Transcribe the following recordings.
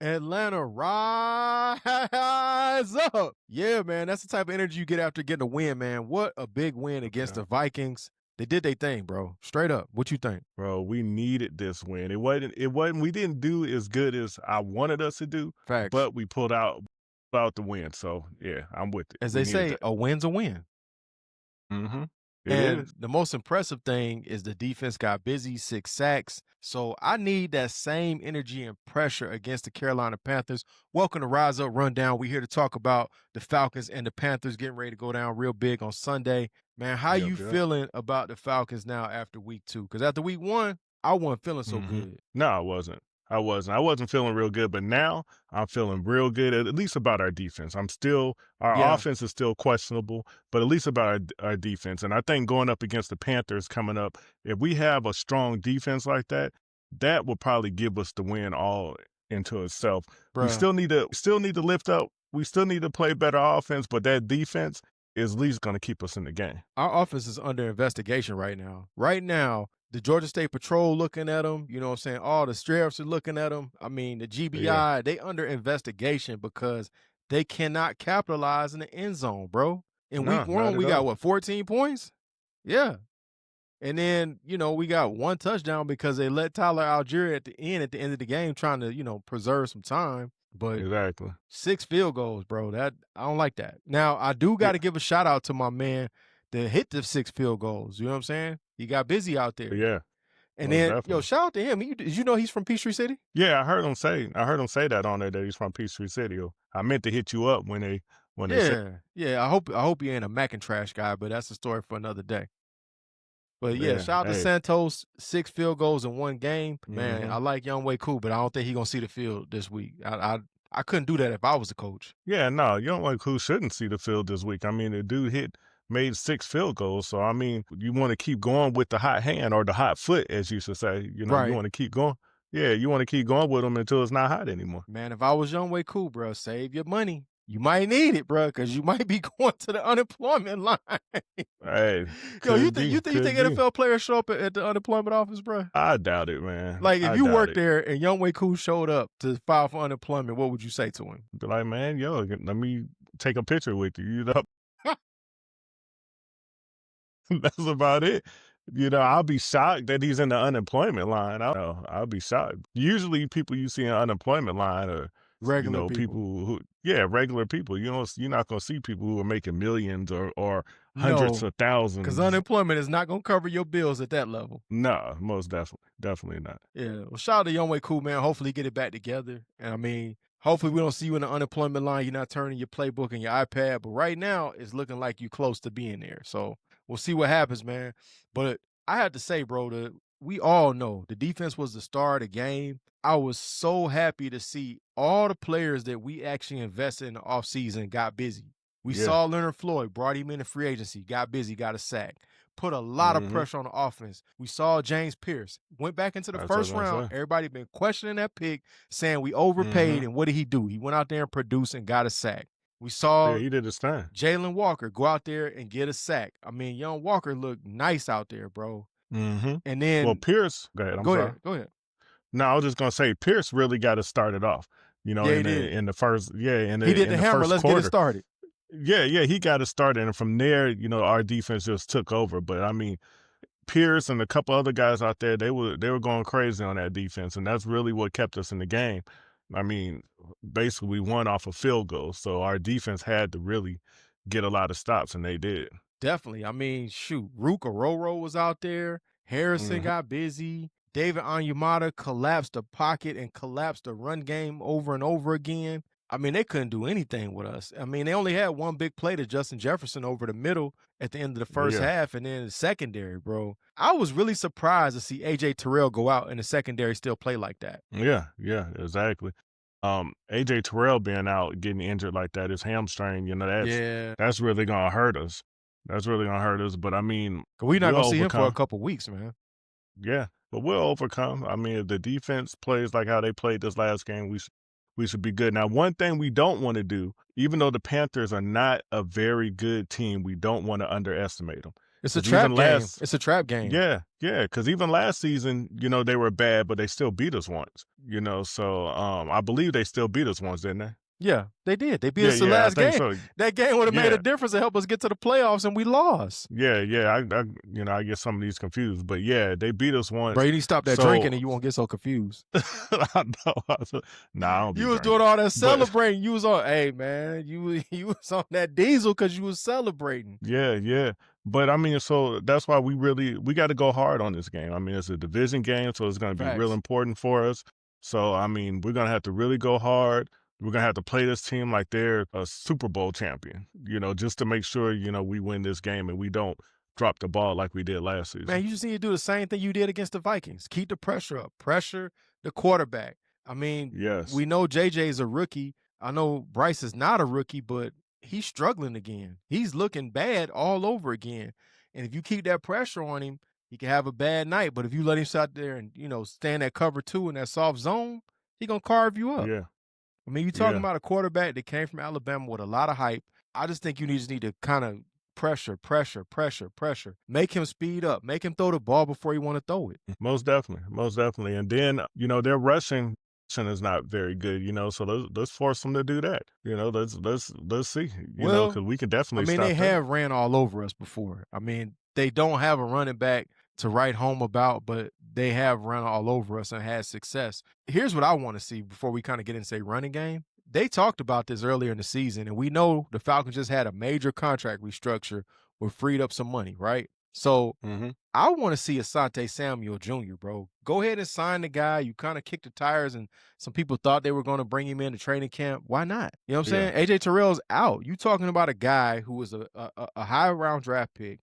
Atlanta, rise up. Yeah, man. That's the type of energy you get after getting a win, man. What a big win against Yeah. the Vikings. They did their thing, bro. Straight up. What you think? Bro, we needed this win. It wasn't we didn't do as good as I wanted us to do, Facts. but we pulled out the win. So yeah, I'm with it. As We they needed say, that. a win's a win. It And is. the most impressive thing is the defense got busy, 6 sacks. So I need that same energy and pressure against the Carolina Panthers. Welcome to Rise Up Rundown. We're here to talk about the Falcons and the Panthers getting ready to go down real big on Sunday. Man, how you Yep, yep. feeling about the Falcons now after week 2? Because after week 1, I wasn't feeling so Mhm. good. No, I wasn't. I wasn't feeling real good, but now I'm feeling real good, at least about our defense. Our Yeah, offense is still questionable, but at least about our defense. And I think going up against the Panthers coming up, if we have a strong defense like that, that will probably give us the win all into itself. We bruh. still need to lift up. We still need to play better offense, but that defense is at least going to keep us in the game. Our offense is under investigation right now. Right now, the Georgia State Patrol looking at them. You know what I'm saying? All the sheriffs are looking at them. I mean, the Yeah. GBI, they under investigation because they cannot capitalize in the end zone, bro. In No, week not 1, at we got all. what, 14 points? Yeah. And then, we got one touchdown because they let Tyler Algier at the end of the game, trying to, preserve some time. But Exactly. 6 field goals, bro. That I don't like that. Now, I do Yeah. gotta give a shout out to my man that hit the 6 field goals. You know what I'm saying? He got busy out there. Yeah. And Most then, definitely. shout out to him. Did you know he's from Peachtree City? Yeah, I heard him say that on there that he's from Peachtree City. I meant to hit you up when they said, Yeah. Yeah. I hope he ain't a Mac and trash guy, but that's a story for another day. But yeah, yeah, shout out to hey, Santos, 6 field goals in one game. Man, I hmm like Young Way Cool, but I don't think he's gonna see the field this week. I couldn't do that if I was the coach. yeah, no, you don't like who shouldn't see the field this week. I mean, the dude made 6 field goals, so I mean, you want to keep going with the hot hand or the hot foot, as you should say. You Right. want to keep going. Yeah, you want to keep going with them until it's not hot anymore. Man, if I was Young Way Cool, bro, save your money. You might need it, bro, because you might be going to the unemployment line. Hey, Yo, you could think be, you think you could think be. NFL players show up at the unemployment office, bro? I doubt it, man. Like, if I you doubt worked it. there and Young Way Cool showed up to file for unemployment, what would you say to him? Be like, man, yo, let me take a picture with you. That's about it. I'll be shocked that he's in the unemployment line. I don't know. I'll be shocked. Usually, people you see in unemployment line are, Regular people people. yeah, regular people. You're not gonna see people who are making millions or hundreds No, of because thousands. unemployment is not gonna cover your bills at that level. No, most definitely not. Yeah. Well, shout out to Young Way Cool, man. Hopefully get it back together. And I mean, hopefully we don't see you in the unemployment line. You're not turning your playbook and your iPad. But right now, it's looking like you close to being there. So we'll see what happens, man. But I have to say, bro, we all know the defense was the star of the game. I was so happy to see all the players that we actually invested in the offseason got busy. We Yeah. saw Leonard Floyd, brought him into free agency, got busy, got a sack, put a lot of hmm pressure on the offense. We saw James Pierce went back into the That's what first I'm round. saying. Everybody been questioning that pick, saying we overpaid. hmm And what did he do? He went out there and produced and got a sack. We Yeah, saw he did his thing. Jalen Walker go out there and get a sack. I mean, young Walker looked nice out there, bro. hmm And Well, then Pierce. Go ahead. I'm go sorry. ahead, go ahead. No, I was just gonna say Pierce really got to start it off. Yeah, he In did. the first, yeah, He did in the the hammer. first Let's get it quarter. started. Yeah, yeah, he got to start, and from there, our defense just took over. But I mean, Pierce and a couple other guys out there, they were going crazy on that defense, and that's really what kept us in the game. I mean, basically, we won off of field goals, so our defense had to really get a lot of stops, and they did. Definitely. I mean, shoot, Rook Ororo was out there. Harrison hmm got busy. David Onyemata collapsed the pocket and collapsed the run game over and over again. I mean, they couldn't do anything with us. I mean, they only had one big play to Justin Jefferson over the middle at the end of the first Yeah, half, and then the secondary, bro. I was really surprised to see AJ Terrell go out and the secondary still play like that. yeah, yeah, exactly. AJ Terrell being out, getting injured like that, his hamstring, Yeah. that's really gonna hurt us. That's really gonna hurt us. But I mean, 'Cause we're not we'll gonna see him for a overcome. couple weeks, man. Yeah, but we'll overcome. I mean, if the defense plays like how they played this last game, we should be good. Now, one thing we don't want to do, even though the Panthers are not a very good team, we don't want to underestimate them. It's a 'Cause trap even game. last It's a trap game. Yeah, yeah, because even last season, they were bad, but they still beat us once, so, I believe they still beat us once, didn't they? Yeah, they did. They beat Yeah, us the yeah, I last think game. so. That game would have made a Yeah. difference to help us get to the playoffs, and we lost. Yeah, yeah, I get some of these confused, but yeah, they beat us Bro, once, you need to stop that drinking, so and you won't get so confused. I know, nah, I don't be You was doing drinking, all that but celebrating. You was on, hey man, you was on that diesel because you was celebrating. yeah, yeah, but I mean, so that's why we gotta go hard on this game. I mean, it's a division game, so it's gonna be real Facts. important for us. So, I mean, we're gonna have to really go hard. We're gonna have to play this team like they're a Super Bowl champion, just to make sure, we win this game and we don't drop the ball like we did last Man, season. you just need to do the same thing you did against the Vikings. Keep the pressure up. Pressure the quarterback. I mean, Yes. we know JJ is a rookie. I know Bryce is not a rookie, but he's struggling again. He's looking bad all over again. And if you keep that pressure on him, he can have a bad night. But if you let him sit out there and, stand at cover 2 in that soft zone, he gonna carve you up. Yeah. I mean, you're talking Yeah. about a quarterback that came from Alabama with a lot of hype. I just think you just need to kind of pressure, pressure, pressure, pressure. Make him speed up. Make him throw the ball before you want to throw it. Most definitely. Most definitely. And then, their rushing is not very good, so let's force them to do that. Let's see, Well, because we can I definitely mean, they stop that. have ran all over us before. I mean, they don't have a running back to write home about, but they have run all over us and had success. Here's what I want to see before we kind of get into say running game. They talked about this earlier in the season, and we know the Falcons just had a major contract restructure where freed up some money, right? So Mhm. I want to see Asante Samuel Jr., bro. Go ahead and sign the guy. You kind of kicked the tires, and some people thought they were going to bring him into training camp. Why not? You know what I'm Yeah. saying? AJ Terrell's out. You talking about a guy who was a high round draft pick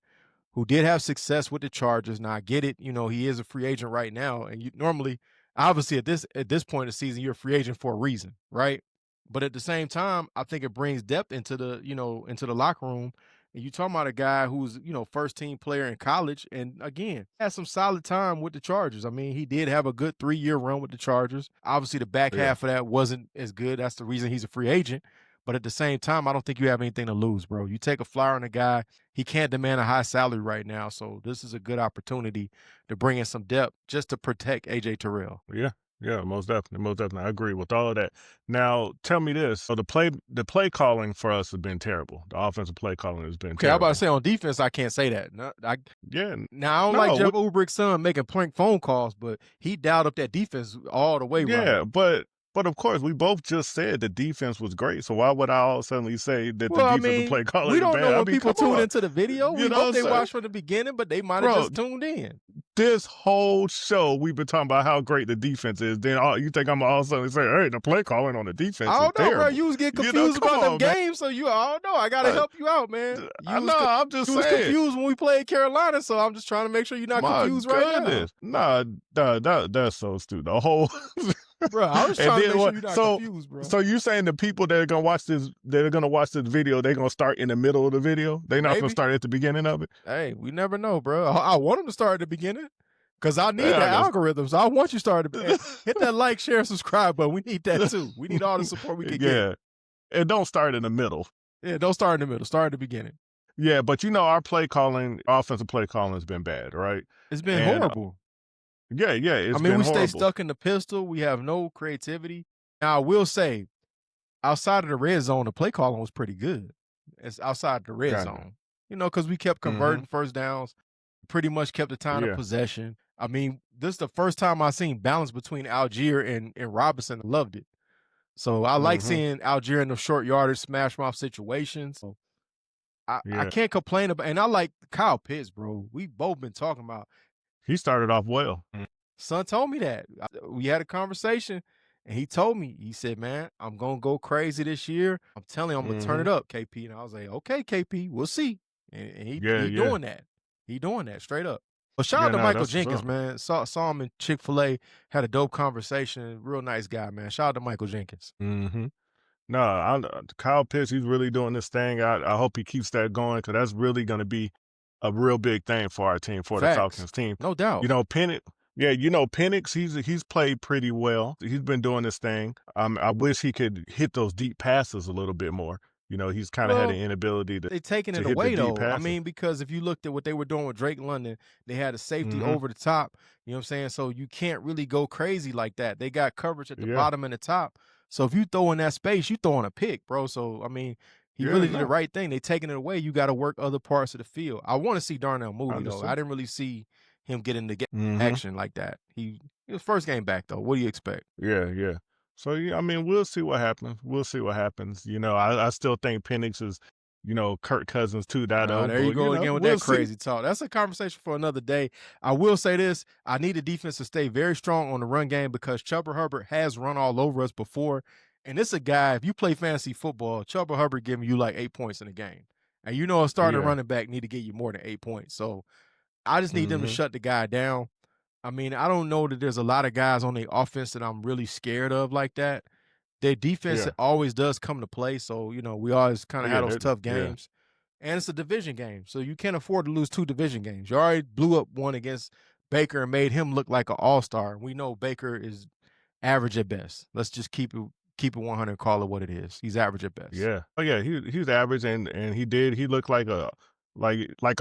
who did have success with the Chargers. Now I get it. He is a free agent right now, and you normally, obviously, at this point in the season, you're a free agent for a reason, right? But at the same time, I think it brings depth into the locker room. And you talking about a guy who's, first team player in college, and again, had some solid time with the Chargers. I mean, he did have a good 3-year run with the Chargers. Obviously, the back Yeah. half of that wasn't as good. That's the reason he's a free agent. But at the same time, I don't think you have anything to lose, bro. You take a flyer on a guy, he can't demand a high salary right now. So this is a good opportunity to bring in some depth just to protect AJ Terrell. Yeah. Yeah, most definitely. Most definitely. I agree with all of that. Now, tell me this. So the play calling for us has been terrible. The offensive play calling has been Okay, I'm about to terrible. say on defense, I can't say that. No, Yeah. now I don't like No, Jeff Ulbricht's son making prank phone calls, but he dialed up that defense all the way right. yeah, but of course, we both just said the defense was great. So why would I all suddenly say that the Well, I defensive mean, play calling we is don't know bad? I when mean, people come tune on. into the video. You We know what hope I'm they saying? watched from the beginning, but they might have Bro, just tuned in. this whole show we've been talking about how great the defense is. Then you think I'm all of a sudden say, hey, the play calling on the defense I is don't know, bro. terrible. You was getting confused Come about them on, man. games, so I don't know. I gotta help you out, man. I know, I'm just You was saying. confused when we played Carolina, so I'm just trying to make sure you're not My confused right now. goodness. Nah, that's so stupid. The whole Bro, I was and trying to then make sure what you're not so confused, bro. so you saying the people that are gonna watch this video, they're gonna start in the middle of the video? They're not gonna Maybe. start at the beginning of it? Hey, we never know, bro. I want them to start at the beginning because I need Yeah, the I guess. algorithm. So I want you to start at the hit that like, share, subscribe button. We need that too. We need all the support we can get. Yeah. And don't start in the middle. Yeah, don't start in the middle. Start at the beginning. Yeah, but our offensive play calling has been bad, right? It's been And horrible. yeah, it's I mean, been we stay horrible. stuck in the pistol. We have no creativity. Now, I will say, outside of the red zone, the play calling was pretty good. It's outside the red Gotcha. zone, because we kept converting first downs, pretty much kept the time of Yeah. possession. I mean, this is the first time I've seen balance between Algier and Robinson. I loved it. So I like seeing Algier in the short yardage, smash mouth situations. So I Yeah. can't complain about, and I like Kyle Pitts, bro. We both been talking about. He started off well. Son told me that. We had a conversation, and he told me, he said, man, I'm going to go crazy this year. I'm telling you, I'm going to turn it up, KP. And I was like, okay, KP, we'll see. And he Yeah. doing that. He doing that straight up. But shout out to no, Michael that's what's Jenkins, up. man. Saw him in Chick-fil-A, had a dope conversation. Real nice guy, man. Shout out to Michael Jenkins. No, Kyle Pitts, he's really doing this thing. I hope he keeps that going because that's really going to be a real big thing for our team, for the Facts. Falcons team. No doubt. Penix. Yeah, Penix, he's played pretty well. He's been doing this thing. I wish he could hit those deep passes a little bit more. He's kind of had an Well, inability they taking to it hit the away deep though. I passes. mean, because if you looked at what they were doing with Drake London, they had a safety Mhm. over the top. You know what I'm saying? So you can't really go crazy like that. They got coverage at the Yeah. bottom and the top. So if you throw in that space, you throwing a pick, bro. So I mean, he Yeah, really did the no. right thing. They taking it away. You got to work other parts of the field. I want to see Darnell Mooney though. I Understood. didn't really see him get into Mhm. action like that. He was first game back though. What do you expect? Yeah, yeah. So, yeah, I mean, we'll see what happens. We'll see what happens. I still think Penix is, Kirk Cousins 2.0, There you but, go again with we'll that see. crazy talk. That's a conversation for another day. I will say this: I need the defense to stay very strong on the run game because Chuba Hubbard has run all over us before, and it's a guy. If you play fantasy football, Chuba Hubbard giving you like 8 points in a game, and a starting Yeah. running back need to get you more than 8 points. So I just need them to Mhm. shut the guy down. I mean, I don't know that there's a lot of guys on the offense that I'm really scared of like that. Their defense Yeah. always does come to play, so we always kind Oh, of yeah, have those tough yeah. games. And it's a division game, so you can't afford to lose 2 division games. You already blew up one against Baker and made him look like an all-star. We know Baker is average at best. Let's just keep it 100, call it what it is. He's average at best. Yeah. Oh, yeah, he's average, and he looked like a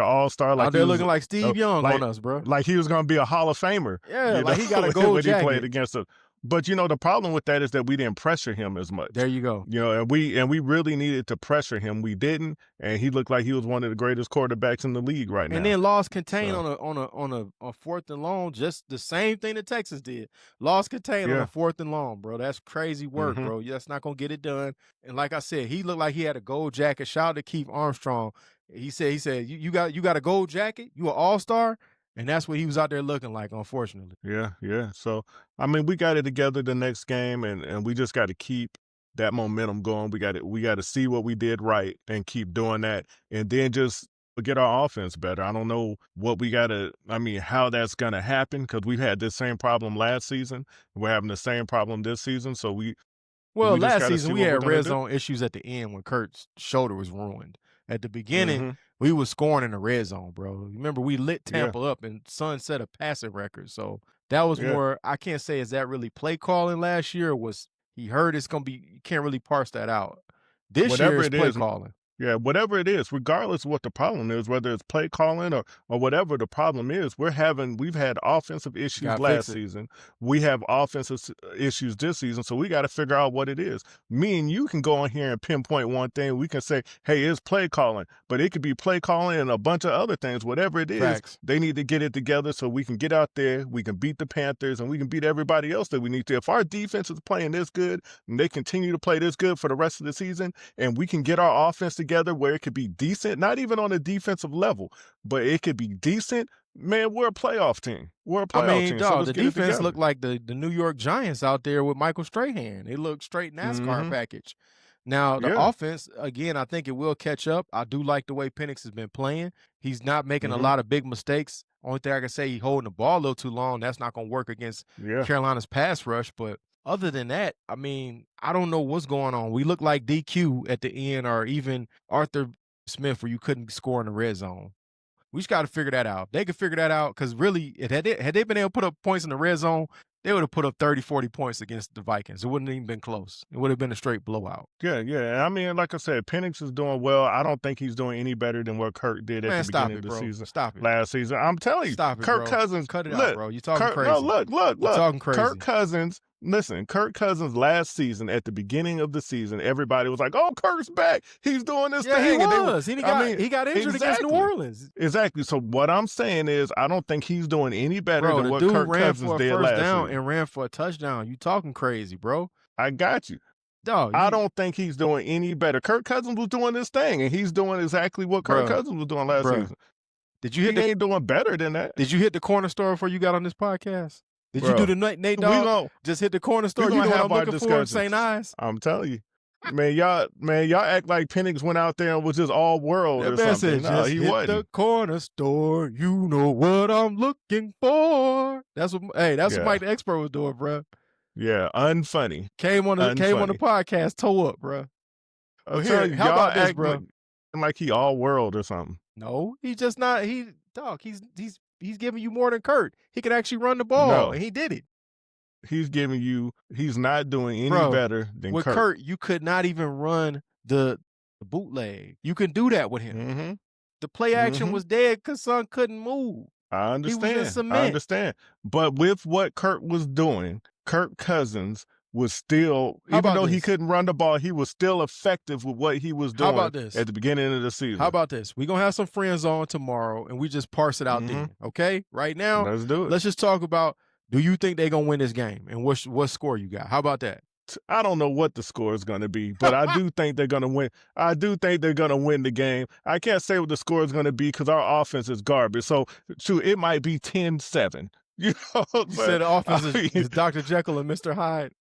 all-star, Out like he there was, looking like Steve Young on like us, bro. he was gonna be a Hall of Famer, Yeah, like he got a gold when he played jacket. against us. But, the problem with that is that we didn't pressure him as There much. you go. And we really needed to pressure him. We didn't, and he looked like he was one of the greatest quarterbacks in the league right And now. then lost contain So, on a 4th and long, just the same thing that Texas did. Lost contain on a yeah. 4th and long, bro. That's crazy work, Mhm. bro. That's not gonna get it done. And like I said, he looked like he had a gold jacket. Shout out to Keith Armstrong. He said, you got a gold jacket? You an all-star? And that's what he was out there looking like, unfortunately. Yeah, yeah. So, I mean, we got it together the next game, and we just got to keep that momentum going. We got to see what we did right and keep doing that, and then just get our offense better. I don't know what we got to. I mean, how that's gonna happen because we've had this same problem last season. We're having the same problem this season. So Well, we just last got to season see we what we're had gonna red do. zone issues at the end when Kurt's shoulder was ruined. At the beginning, Hmm. we was scoring in the red zone, bro. Remember, we lit Yeah, Tampa up and Sun set a passing record. So that was yeah. more. I can't say is that really play calling last year. Or was he heard it's gonna be? You can't really parse that out. This year Whatever is it play is. calling. Yeah, whatever it is, regardless of what the problem is, whether it's play calling or whatever the problem is, we've had offensive issues Got to fix last it. season. We have offensive issues this season, so we got to figure out what it is. Me and you can go in here and pinpoint one thing. We can say, "Hey, it's play calling," but it could be play calling and a bunch of other things. Whatever it is, Facts. they need to get it together so we can get out there, we can beat the Panthers, and we can beat everybody else that we need to. If our defense is playing this good and they continue to play this good for the rest of the season, and we can get our offense together where it could be decent, not even on a defensive level, but it could be decent, man, we're a playoff team. We're a I playoff mean, team. So dog, let's the get it defense together. looked like the New York Giants out there with Michael Strahan. They look straight NASCAR Hmm. package. Now, the Yeah. offense, again, I think it will catch up. I do like the way Penix has been playing. He's not making a Hmm. lot of big mistakes. Only thing I can say, he holding the ball a little too long. That's not going to work against Yeah. Carolina's pass rush. But other than that, I mean, I don't know what's going on. We look like DQ at the end, or even Arthur Smith, where you couldn't score in the red zone. We just got to figure that out. They could figure that out because really, had they been able to put up points in the red zone, they would have put up 30, 40 points against the Vikings. It wouldn't have even been close. It would have been a straight blowout. Yeah, yeah. I mean, like I said, Penix is doing well. I don't think he's doing any better than what Kirk did at Man, the stop beginning of it, the bro. season Stop it. last season. I'm telling you, Stop it, Kirk bro. Cousins, Cut it out, look, bro. You're talking Kirk, no, crazy. look, look, You're look. talking crazy. Kirk Cousins, listen, Kirk Cousins last season at the beginning of the season, everybody was like, "Oh, Kirk's back. He's doing this Yeah, thing." he And was. He got injured against New exactly. Orleans. Exactly. So what I'm saying is I don't think he's doing any better Bro, than the what dude Kirk ran Cousins for a did first last down season. and ran for a touchdown. You talking crazy, bro. I got you. Dog, I don't think he's doing any better. Kirk Cousins was doing this thing, and he's doing exactly what Kirk bro, Cousins was doing last bro. season. Did you He hit the ain't doing better than that, Did you hit the corner store before you got on this podcast? Did you do bro. the Nate We Dogg? gon' Just hit the corner we store. You gonna know what have I'm our looking for? St. discussions. Ives. I'm telling you, man, y'all act like Penix went out there and was just all world That or man something. said, No, just he hit the wasn't. corner store. You know what I'm looking for. That's what Yeah, Mike the Expert was doing, bro. yeah, unfunny, Came on the unfunny. podcast, toe up, bro. I'm But here, telling you, how y'all about this, act bro? like he all world or something. No, he's just not. He's giving you more than Kurt. He can actually run the ball, No, and he did it, he's not doing any bro. better than With Kirk. Kurt, you could not even run the the bootleg. You can do that with him. Mm-hmm. The play action Mm-hmm. was dead because son couldn't move. I He was in understand. I cement. understand. But with what Kirk was doing, Kirk Cousins was still, How even about though he this? couldn't run the ball, he was still effective with what he was How doing about this? at the beginning of the season. How about this? We're going to have some friends on tomorrow, and we just parse it out then, okay? Right now, Let's do it. let's just talk about, do you think they're going to win this game? And what score you got? How about that? I don't know what the score is going to be, but I do think they're going to win. I do think they're going to win the game. I can't say what the score is going to be because our offense is garbage. So, shoot, it might be 10-7. You know, You said the offense is Dr. Jekyll and Mr. Hyde.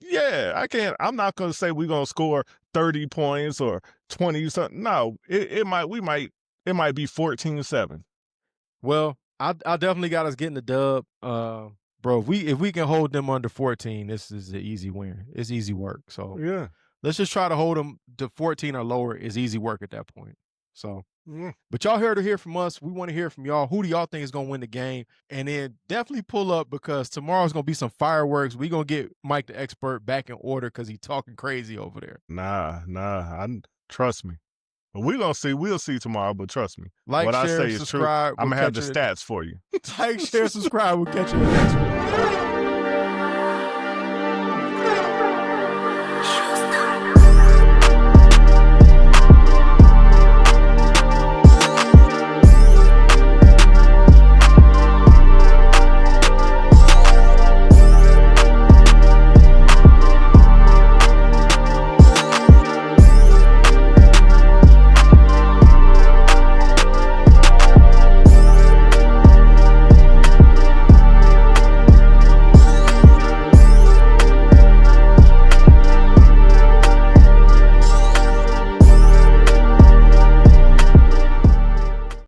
Yeah, I'm not going to say we're going to score 30 points or 20 something. No, it might be 14-7. Well, I definitely got us getting the dub. Bro, if we can hold them under 14, this is an easy win. It's easy work. So Yeah. let's just try to hold them to 14 or lower. It's easy work at that point. So, Yeah. but y'all here to hear from us. We want to hear from y'all. Who do y'all think is going to win the game? And then definitely pull up because tomorrow's going to be some fireworks. We're going to get Mike the expert back in order because he's talking crazy over there. Nah, trust me. But we'll see tomorrow, but trust me. Like, what share, I say is true. subscribe. I'm going to have the stats for you. Like, share, subscribe. We'll catch you in the next one.